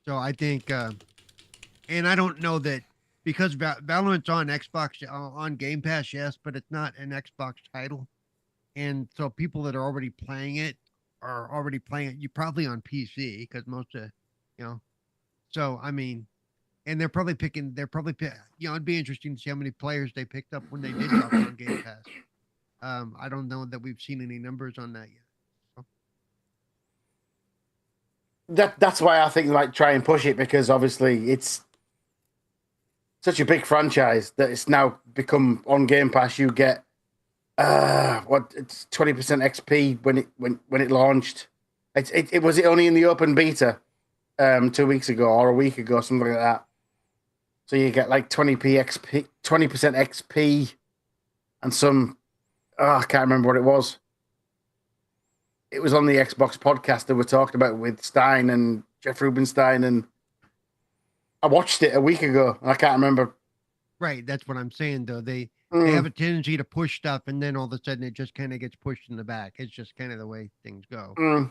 Speaker 2: I think, and I don't know that. Because Valorant's on Xbox, on Game Pass, yes, but it's not an Xbox title. And so people that are already playing it are already playing it. You probably on PC because most of, So, I mean, and they're probably it'd be interesting to see how many players they picked up when they did drop it on Game Pass. I don't know that we've seen any numbers on that yet. So.
Speaker 1: That's why I think they might try and push it, because obviously it's such a big franchise that it's now become on Game Pass. You get it's 20% XP when it launched. It was only in the open beta 2 weeks ago or a week ago, something like that. So you get like 20% XP and some I can't remember what it was. It was on the Xbox podcast that we're talking about with Stein and Jeff Rubenstein, and I watched it a week ago, and I can't remember.
Speaker 2: Right, that's what I'm saying, though. They have a tendency to push stuff, and then all of a sudden it just kind of gets pushed in the back. It's just kind of the way things go,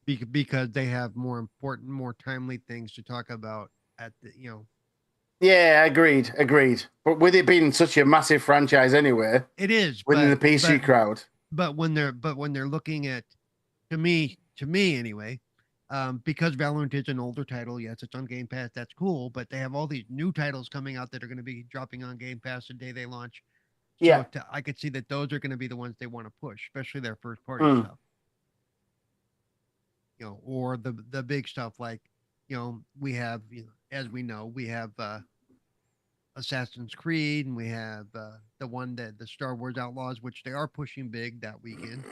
Speaker 2: because they have more important, more timely things to talk about at the,
Speaker 1: Yeah, agreed. But with it being such a massive franchise anyway,
Speaker 2: it is
Speaker 1: within the PC crowd.
Speaker 2: But when they're looking at, to me anyway. Because Valorant is an older title, yes, it's on Game Pass. That's cool, but they have all these new titles coming out that are going to be dropping on Game Pass the day they launch. So I could see that those are going to be the ones they want to push, especially their first party stuff. Or the big stuff like, we have, as we know, we have Assassin's Creed, and we have the one that the Star Wars Outlaws, which they are pushing big that weekend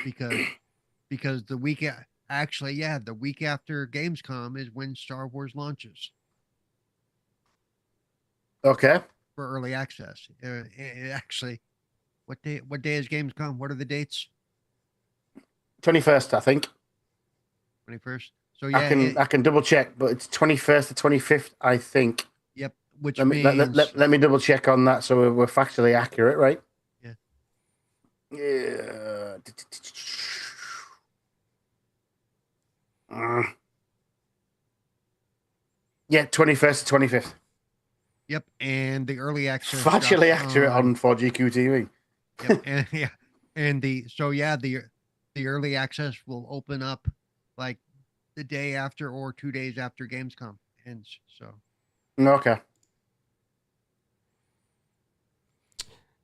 Speaker 2: because the weekend. Actually, yeah, the week after Gamescom is when Star Wars launches.
Speaker 1: Okay.
Speaker 2: For early access. Actually, what day is Gamescom? What are the dates?
Speaker 1: 21st, I think.
Speaker 2: 21st. So yeah,
Speaker 1: I can double check, but it's 21st to 25th, I think.
Speaker 2: which
Speaker 1: let me
Speaker 2: means
Speaker 1: let me double check on that so we're factually accurate, right?
Speaker 2: Yeah.
Speaker 1: Yeah. Yeah, 21st to 25th.
Speaker 2: Yep, and the early access
Speaker 1: Factually
Speaker 2: drops
Speaker 1: accurate on 4GQ TV.
Speaker 2: Yep, and the early access will open up like the day after or 2 days after Gamescom ends. So
Speaker 1: Okay.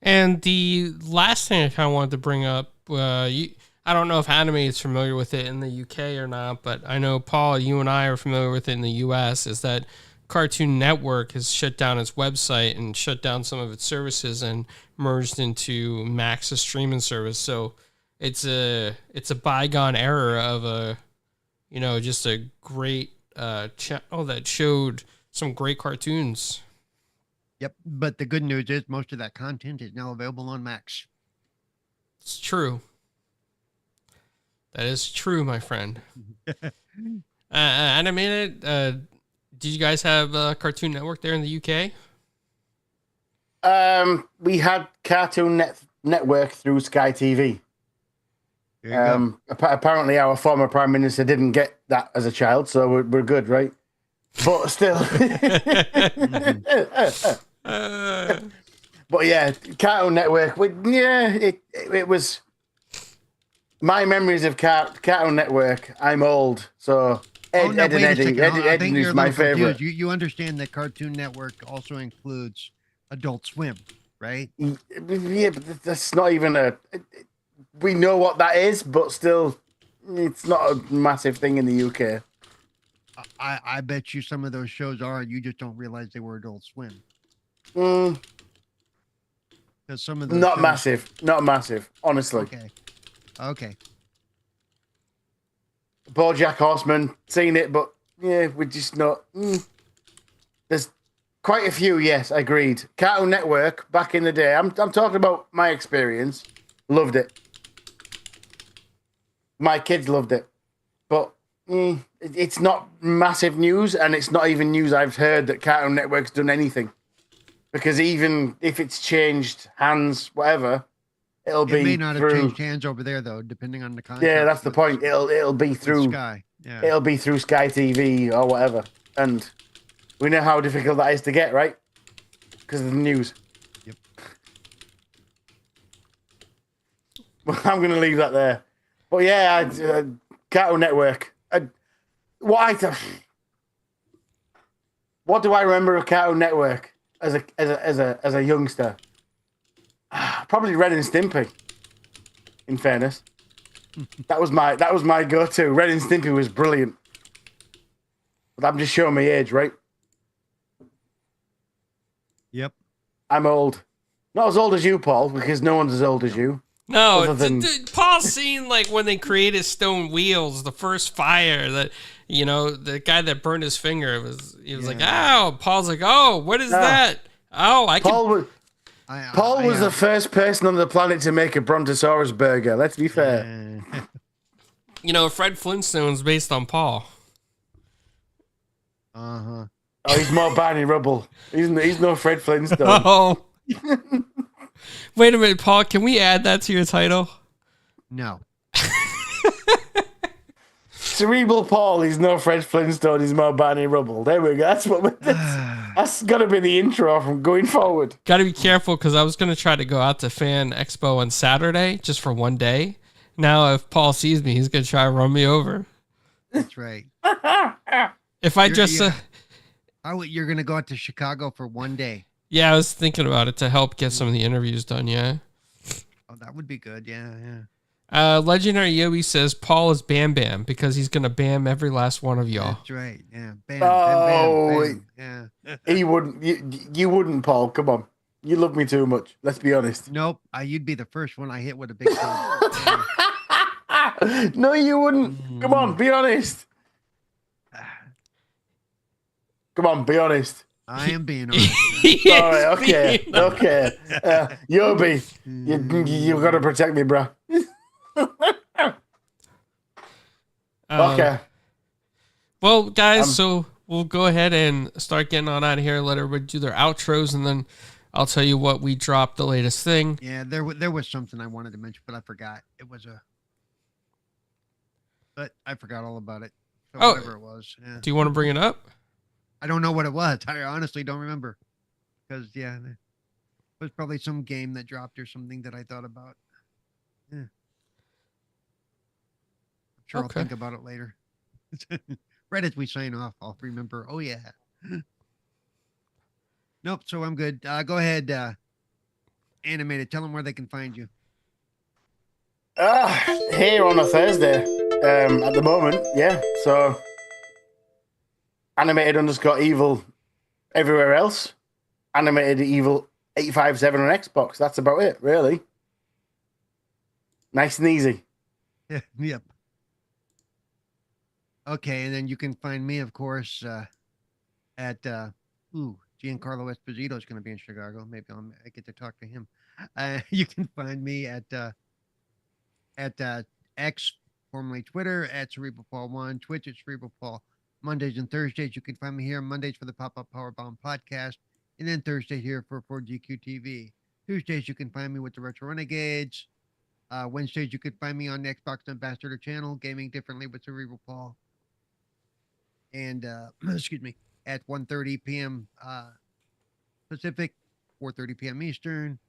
Speaker 3: And the last thing I kind of wanted to bring up, I don't know if Anime is familiar with it in the UK or not, but I know, Paul, you and I are familiar with it in the US, is that Cartoon Network has shut down its website and shut down some of its services and merged into Max's streaming service. So it's a bygone era of just a great channel that showed some great cartoons.
Speaker 2: yep, but the good news is most of that content is now available on Max.
Speaker 3: It's true. That is true, my friend. Animated, did you guys have Cartoon Network there in the UK?
Speaker 1: We had Cartoon Network through Sky TV.
Speaker 2: There you go.
Speaker 1: Apparently, our former Prime Minister didn't get that as a child, so we're good, right? But still. But yeah, Cartoon Network. It was my memories of Cartoon Network. I'm old, so Ed and Eddie. Ed is my favorite.
Speaker 2: You understand that Cartoon Network also includes Adult Swim, right?
Speaker 1: Yeah, but that's not even we know what that is, but still, it's not a massive thing in the UK.
Speaker 2: I bet you some of those shows are, and you just don't realize they were Adult Swim.
Speaker 1: Because
Speaker 2: some of those
Speaker 1: not
Speaker 2: shows...
Speaker 1: massive, honestly.
Speaker 2: Okay.
Speaker 1: BoJack Horseman, seen it, but yeah, we're just not. There's quite a few. Yes, agreed. Cartoon Network back in the day. I'm talking about my experience. Loved it. My kids loved it, but it's not massive news, and it's not even news I've heard that Cartoon Network's done anything. Because even if it's changed hands, whatever, it
Speaker 2: may not have changed hands over there, though, depending on the contract.
Speaker 1: Yeah, that's the point. It'll be through
Speaker 2: Sky. Yeah.
Speaker 1: It'll be through Sky TV or whatever, and we know how difficult that is to get, right? Because of the news.
Speaker 2: Yep.
Speaker 1: Well, I'm going to leave that there. But yeah, Cartoon Network. What do I remember of Cartoon Network as a youngster? Probably Ren and Stimpy. In fairness, that was my go-to. Ren and Stimpy was brilliant. But I'm just showing my age, right?
Speaker 2: Yep.
Speaker 1: I'm old. Not as old as you, Paul, because no one's as old as you.
Speaker 3: No, Paul's seen like when they created Stone Wheels, the first fire that, the guy that burned his finger he was like, "Ow!" Paul's like, "Oh, what is that?" Oh,
Speaker 1: Paul was the first person on the planet to make a Brontosaurus burger. Let's be fair.
Speaker 3: Fred Flintstone's based on Paul.
Speaker 2: Uh-huh.
Speaker 1: Oh, he's more Barney Rubble. He's no Fred Flintstone.
Speaker 3: Oh. Wait a minute, Paul. Can we add that to your title?
Speaker 2: No.
Speaker 1: Cerebral Paul. He's no Fred Flintstone. He's more Barney Rubble. There we go. That's got to be the intro from going forward.
Speaker 3: Got to be careful because I was going to try to go out to Fan Expo on Saturday just for one day. Now, if Paul sees me, he's going to try to run me over.
Speaker 2: That's right.
Speaker 3: If I
Speaker 2: you're going to go out to Chicago for one day.
Speaker 3: Yeah, I was thinking about it to help get some of the interviews done, yeah.
Speaker 2: Oh, that would be good, yeah.
Speaker 3: Legendary Yobi says Paul is Bam Bam because he's going to bam every last one of y'all.
Speaker 2: That's right, yeah. Bam,
Speaker 1: bam.
Speaker 2: Yeah.
Speaker 1: He wouldn't. You wouldn't, Paul. Come on. You love me too much. Let's be honest.
Speaker 2: Nope. You'd be the first one I hit with a big phone.
Speaker 1: No, you wouldn't. Come on, be honest. Come on, be honest.
Speaker 2: I am being honest.
Speaker 1: All right, okay. Yobi, you got to protect me, bro. Okay.
Speaker 3: Well, guys, so we'll go ahead and start getting on out of here. Let everybody do their outros, and then I'll tell you what we dropped the latest thing.
Speaker 2: Yeah, there was something I wanted to mention, but I forgot. But I forgot all about it. So whatever it was. Yeah.
Speaker 3: Do you want to bring it up?
Speaker 2: I don't know what it was. I honestly don't remember. Because, yeah, it was probably some game that dropped or something that I thought about. Yeah. I'm sure I'll think about it later. Right as we sign off, I'll remember. Oh, yeah. Nope, so I'm good. Go ahead, Animated. Tell them where they can find you.
Speaker 1: Here on a Thursday at the moment, yeah. So, animated_evil everywhere else. Animated Evil 857 on Xbox. That's about it, really. Nice and easy.
Speaker 2: Yeah, yep. Okay, and then you can find me, of course, at Giancarlo Esposito is going to be in Chicago. Maybe I get to talk to him. You can find me at X, formerly Twitter, at Cerebral Paul 1, Twitch at Cerebral Paul. Mondays and Thursdays, you can find me here. Mondays for the Pop-Up Powerbomb podcast, and then Thursday here for 4GQ TV. Tuesdays, you can find me with the Retro Renegades. Wednesdays, you can find me on the Xbox Ambassador channel, Gaming Differently with Cerebral Paul. And, excuse me, at 1:30 p.m. Pacific, 4:30 p.m. Eastern.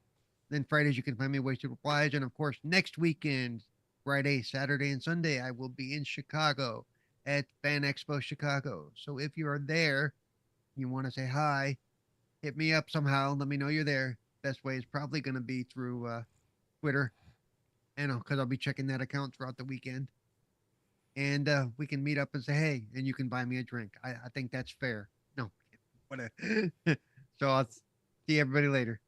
Speaker 2: Then Fridays, you can find me Wasted Replies. And, of course, next weekend, Friday, Saturday, and Sunday, I will be in Chicago at Fan Expo Chicago. So if you are there, you want to say hi, hit me up somehow. Let me know you're there. Best way is probably going to be through Twitter. Because I'll be checking that account throughout the weekend. And we can meet up and say, hey, and you can buy me a drink. I think that's fair. No, whatever. So I'll see everybody later.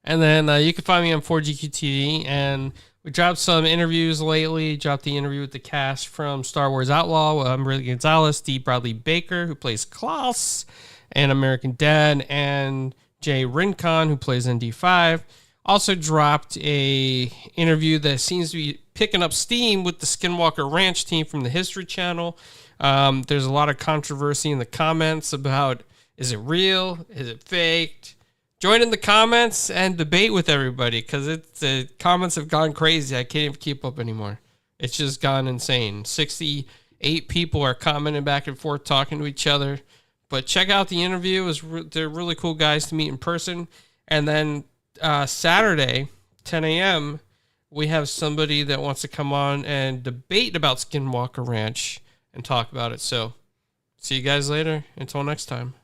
Speaker 2: And
Speaker 3: then you can find me on 4GQ TV. And we dropped some interviews lately. Dropped the interview with the cast from Star Wars Outlaw. Ridley Gonzalez, D. Bradley Baker, who plays Klaus, and American Dad, and Jay Rincon, who plays ND5. Also dropped a interview that seems to be picking up steam with the Skinwalker Ranch team from the History Channel. There's a lot of controversy in the comments about, is it real? Is it faked? Join in the comments and debate with everybody, because the comments have gone crazy. I can't even keep up anymore. It's just gone insane. 68 people are commenting back and forth, talking to each other. But check out the interview. They're really cool guys to meet in person. And then Saturday, 10 a.m., we have somebody that wants to come on and debate about Skinwalker Ranch and talk about it. So, see you guys later. Until next time.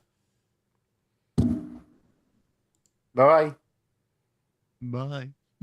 Speaker 1: Bye.
Speaker 2: Bye.